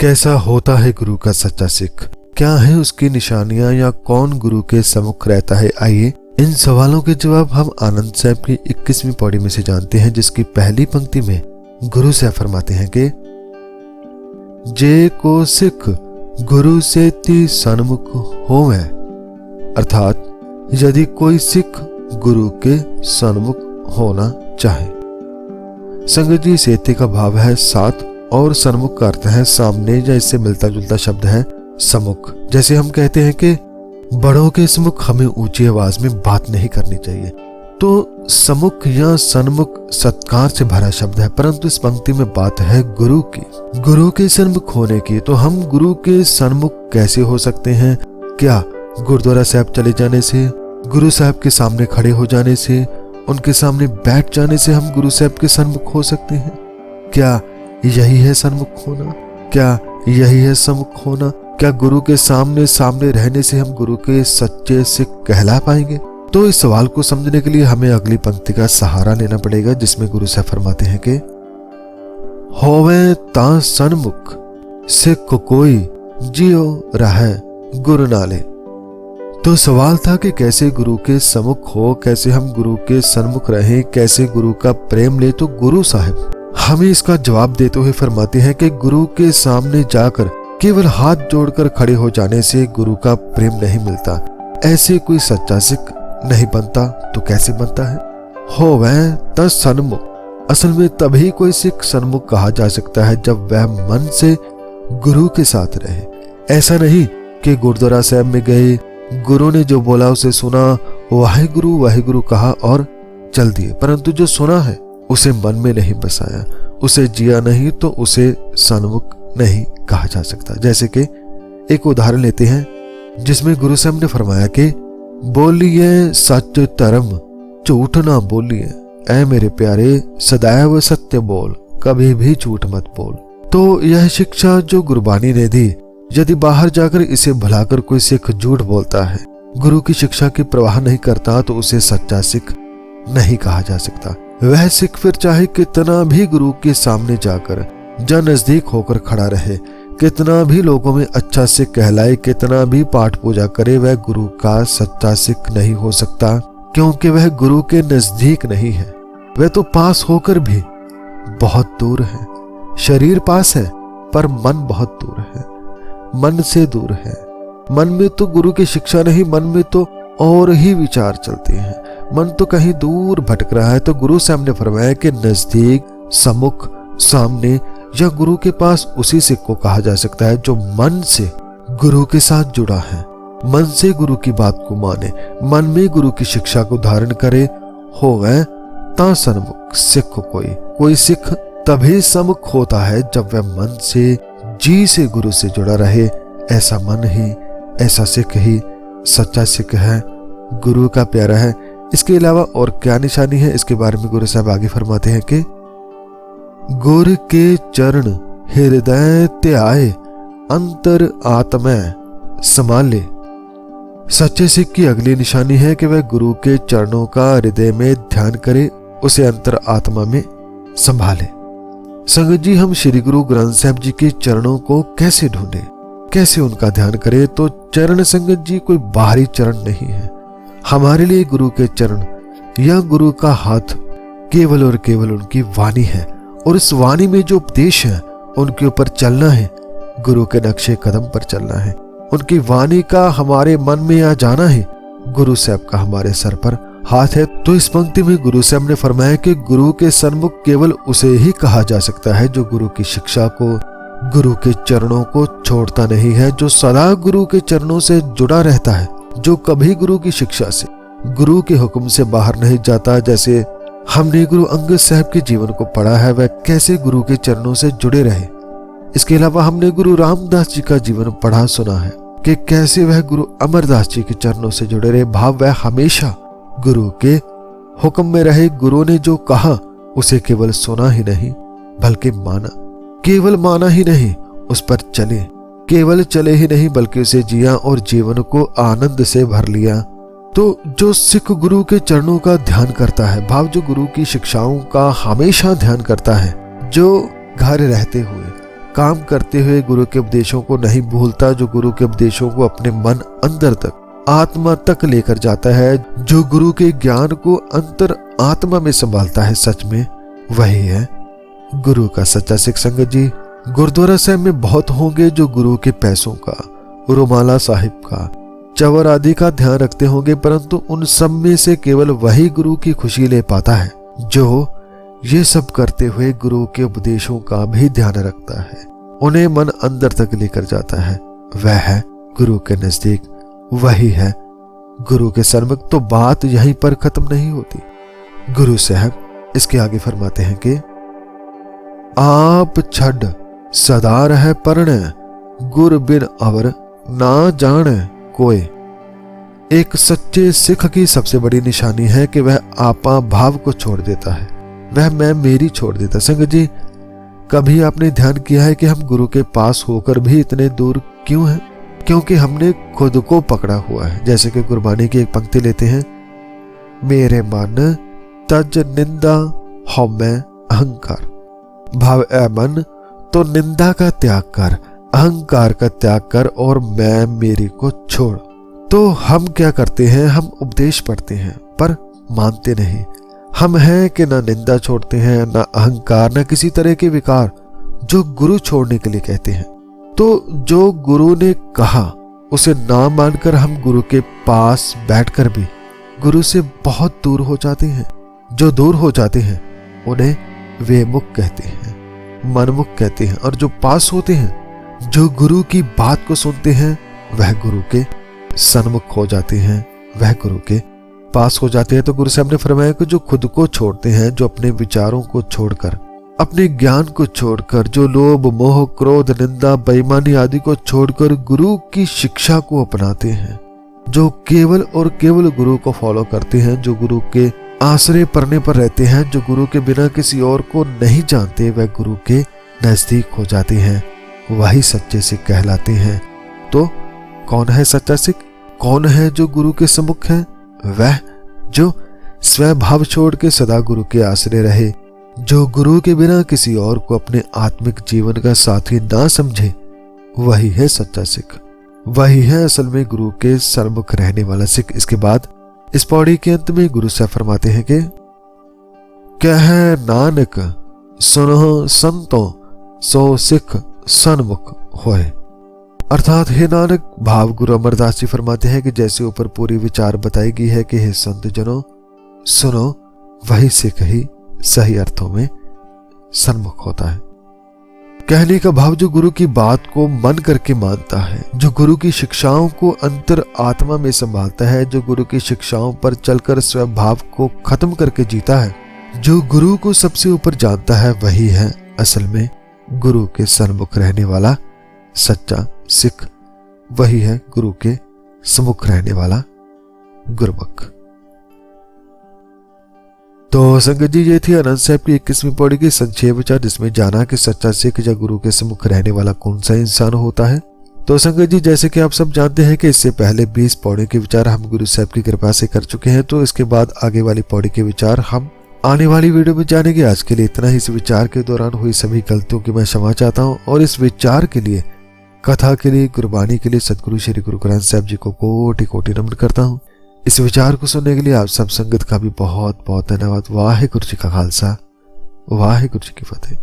कैसा होता है गुरु का सच्चा सिख? क्या है उसकी निशानियां या कौन गुरु के सम्मुख रहता है? आइए इन सवालों के जवाब हम आनंद साहब की 21वीं पौड़ी में से जानते हैं, जिसकी पहली पंक्ति में गुरु साहब फरमाते हैं कि जे को सिख गुरु से ती सन्मुख होवे, अर्थात यदि कोई सिख गुरु के सन्मुख होना चाहे। संगत जी, सेते का भाव है साथ और सन्मुख का अर्थ है सामने या इससे मिलता जुलता शब्द है सम्मुख। जैसे हम कहते हैं कि बड़ों के सम्मुख हमें ऊंची आवाज में बात नहीं करनी चाहिए, तो सम्मुख या सन्मुख सत्कार से भरा शब्द है, परंतु इस पंक्ति में बात है गुरु की, गुरु के सन्मुख होने की। तो हम गुरु के सन्मुख कैसे हो सकते हैं? क्या गुरुद्वारा साहब चले जाने से, गुरु साहब के सामने खड़े हो जाने से, उनके सामने बैठ जाने से हम गुरु साहब के सन्मुख हो सकते हैं? क्या यही है सन्मुख होना? क्या यही है सम्मुख होना? क्या गुरु के सामने सामने रहने से हम गुरु के सच्चे सिख कहला पाएंगे? तो इस सवाल को समझने के लिए हमें अगली पंक्ति का सहारा लेना पड़ेगा, जिसमें गुरु साहब फरमाते हैं कि होवे ता सन्मुख सिख कोई जियो रहे गुरु नाले। तो सवाल था कि कैसे गुरु के सम्मुख हो, कैसे हम गुरु के सन्मुख रहें, कैसे गुरु का प्रेम ले। तो गुरु साहब हमें इसका जवाब देते हुए फरमाते हैं कि गुरु के सामने जाकर केवल हाथ जोड़कर खड़े हो जाने से गुरु का प्रेम नहीं मिलता, ऐसे कोई सच्चा सिख नहीं बनता। तो कैसे बनता है? हो वह त सन्मुख। असल में तभी कोई सिख सन्मुख कहा जा सकता है जब वह मन से गुरु के साथ रहे। ऐसा नहीं कि गुरुद्वारा साहब में गए, गुरु ने जो बोला उसे सुना, वाहिगुरु कहा और चल दिए, परंतु जो सुना है उसे मन में नहीं बसाया, उसे जिया नहीं, तो उसे सन्मुख नहीं कहा जा सकता। जैसे कि एक उदाहरण लेते हैं, जिसमें गुरु साहब ने फरमाया कि बोलिए सच धर्म झूठ ना बोलिए, ऐ मेरे प्यारे सदैव सत्य बोल, कभी भी झूठ मत बोल। तो यह शिक्षा जो गुरबानी ने दी, यदि बाहर जाकर इसे भुलाकर कोई सिख झूठ बोलता है, गुरु की शिक्षा की परवाह नहीं करता, तो उसे सच्चा सिख नहीं कहा जा सकता। वह सिख फिर चाहे कितना भी गुरु के सामने जाकर या नजदीक होकर खड़ा रहे, कितना भी लोगों में अच्छा सिख कहलाए, कितना भी पाठ पूजा करे, वह गुरु का सच्चा सिख नहीं हो सकता, क्योंकि वह गुरु के नजदीक नहीं है। वह तो पास होकर भी बहुत दूर है। शरीर पास है पर मन बहुत दूर है, मन से दूर है। मन में तो गुरु की शिक्षा नहीं, मन में तो और ही विचार चलते हैं, मन तो कहीं दूर भटक रहा है। तो गुरु साहब ने फरमाया कि नजदीक, सम्मुख, सामने या गुरु के पास उसी सिख को कहा जा सकता है जो मन से गुरु के साथ जुड़ा है, मन से गुरु की बात को माने, मन में गुरु की शिक्षा को धारण करे। हो वह ता सन्मुख सिख कोई सिख तभी सम्मुख होता है जब वह मन से, जी से गुरु से जुड़ा रहे। ऐसा मन ही, ऐसा सिख ही सच्चा सिख है, गुरु का प्यारा है। इसके अलावा और क्या निशानी है, इसके बारे में गुरु साहब आगे फरमाते हैं कि गुरु के चरण हृदय त्याए अंतर आत्मा संभाले। सच्चे सिख की अगली निशानी है कि वह गुरु के चरणों का हृदय में ध्यान करे, उसे अंतर आत्मा में संभाले। संगत जी, हम श्री गुरु ग्रंथ साहब जी के चरणों को कैसे ढूंढे, कैसे उनका ध्यान करें? तो चरण संगत जी कोई बाहरी चरण नहीं है। हमारे लिए गुरु के चरण या गुरु का हाथ केवल और केवल उनकी वाणी है, और इस वाणी में जो उपदेश है उनके ऊपर चलना है, गुरु के नक्शे कदम पर चलना है। उनकी वाणी का हमारे मन में आ जाना है, गुरु साहब का हमारे सर पर हाथ है। तो इस पंक्ति में गुरु साहब ने फरमाया कि गुरु के सन्मुख केवल उसे ही कहा जा सकता है जो गुरु की शिक्षा को, गुरु के चरणों को छोड़ता नहीं है, जो सदा गुरु के चरणों से जुड़ा रहता है, जो कभी गुरु की शिक्षा से, गुरु के हुक्म से बाहर नहीं जाता। जैसे हमने गुरु अंगद साहब के जीवन को पढ़ा है, वह कैसे गुरु के चरणों से जुड़े रहे। इसके अलावा हमने गुरु रामदास जी का जीवन पढ़ा सुना है कि कैसे वह गुरु अमरदास जी के चरणों से जुड़े रहे। भाव वह हमेशा गुरु के हुक्म में रहे, गुरु ने जो कहा उसे केवल सुना ही नहीं बल्कि माना, केवल माना ही नहीं उस पर चले, केवल चले ही नहीं बल्कि उसे जिया और जीवन को आनंद से भर लिया। तो जो सिख गुरु के चरणों का ध्यान करता है, भाव जो गुरु की शिक्षाओं का हमेशा ध्यान करता है, जो घर रहते हुए काम करते हुए गुरु के उपदेशों को नहीं भूलता, जो गुरु के उपदेशों को अपने मन अंदर तक, आत्मा तक लेकर जाता है, जो गुरु के ज्ञान को अंतर आत्मा में संभालता है, सच में वही है गुरु का सच्चा सिख। संगत जी, गुरुद्वारा साहब में बहुत होंगे जो गुरु के पैसों का, रुमाला साहिब का, चवर आदि का ध्यान रखते होंगे, परंतु उन सब में से केवल वही गुरु की खुशी ले पाता है जो ये सब करते हुए गुरु के उपदेशों का भी ध्यान रखता है, उन्हें मन अंदर तक लेकर जाता है। वह है गुरु के नजदीक, वही है गुरु के सन्मुख। तो बात यहीं पर खत्म नहीं होती। गुरु साहब इसके आगे फरमाते हैं कि आप छड़ सदा रह परण, गुर बिन अवर ना जान कोई। एक सच्चे सिख की सबसे बड़ी निशानी है कि वह आपा भाव को छोड़ देता है, वह मैं मेरी छोड़ देता। संगत जी, कभी आपने ध्यान किया है कि हम गुरु के पास होकर भी इतने दूर क्यों हैं? क्योंकि हमने खुद को पकड़ा हुआ है। जैसे कि गुरबानी की एक पंक्ति लेते हैं, मेरे मन तज निंदा हौमै अहंकार। भाव ए मन, तो निंदा का त्याग कर, अहंकार का त्याग कर और मैं मेरी को छोड़। तो हम क्या करते हैं? हम उपदेश पढ़ते हैं पर मानते नहीं। हम हैं कि ना निंदा छोड़ते हैं, ना अहंकार, ना किसी तरह के विकार जो गुरु छोड़ने के लिए कहते हैं। तो जो गुरु ने कहा उसे ना मानकर हम गुरु के पास बैठकर भी गुरु से बहुत दूर हो जाते हैं। जो दूर हो जाते हैं उन्हें वे मुख कहते हैं, मनमुख कहते हैं, और जो पास होते हैं, जो गुरु की बात को सुनते हैं, वह गुरु के सन्मुख हो जाते हैं, वह गुरु के पास हो जाते हैं। तो गुरु साहब ने फरमाया कि जो खुद को छोड़ते हैं, जो अपने विचारों को छोड़कर, अपने ज्ञान को छोड़कर, जो लोभ मोह क्रोध निंदा बेईमानी आदि को छोड़कर गुरु की शिक्षा को अपनाते हैं, जो केवल और केवल गुरु को फॉलो करते हैं, जो गुरु के आश्रय पढ़ने पर रहते हैं, जो गुरु के बिना किसी और को नहीं जानते, वह गुरु के नजदीक हो जाते हैं, वही सच्चे सिख कहलाते हैं। तो कौन है सच्चा सिख? कौन है जो गुरु के सम्मुख है? वह जो स्वयं भाव छोड़ के सदा गुरु के आश्रय रहे, जो गुरु के बिना किसी और को अपने आत्मिक जीवन का साथी ना समझे, वही है सच्चा सिख, वही है असल में गुरु के सन्मुख रहने वाला सिख। इसके बाद इस पौड़ी के अंत में गुरु साहब फरमाते हैं कि कह नानक सुनो संतो सो सिख सन्मुख होए। अर्थात हे नानक, भाव गुरु अमरदास जी फरमाते हैं कि जैसे ऊपर पूरी विचार बताई गई है कि हे संत जनों सुनो, वही सिख ही सही अर्थों में सन्मुख होता है। कहने का भाव जो गुरु की बात को मन करके मानता है, जो गुरु की शिक्षाओं को अंतर आत्मा में संभालता है, जो गुरु की शिक्षाओं पर चलकर स्वयं भाव को खत्म करके जीता है, जो गुरु को सबसे ऊपर जानता है, वही है असल में गुरु के सन्मुख रहने वाला सच्चा सिख, वही है गुरु के सम्मुख रहने वाला गुरमुख। तो संगत जी, ये थी आनंद साहब की 21वीं पौड़ी की संक्षेप विचार, जिसमें जाना कि सच्चा सिख या गुरु के सम्मुख रहने वाला कौन सा इंसान होता है। तो संगत जी, जैसे कि आप सब जानते हैं कि इससे पहले 20 पौड़ी के विचार हम गुरु साहब की कृपा से कर चुके हैं। तो इसके बाद आगे वाली पौड़ी के विचार हम आने वाली वीडियो में जानेंगे। आज के लिए इतना ही। इस विचार के दौरान हुई सभी गलतियों की मैं क्षमा चाहता हूँ और इस विचार के लिए, कथा के लिए, गुरबानी के लिए सदगुरु श्री गुरु ग्रंथ साहब जी को कोटि कोटि नमन करता हूँ। इस विचार को सुनने के लिए आप सब संगत का भी बहुत बहुत धन्यवाद। वाहिगुरु जी का खालसा, वाहिगुरु जी की फतेह।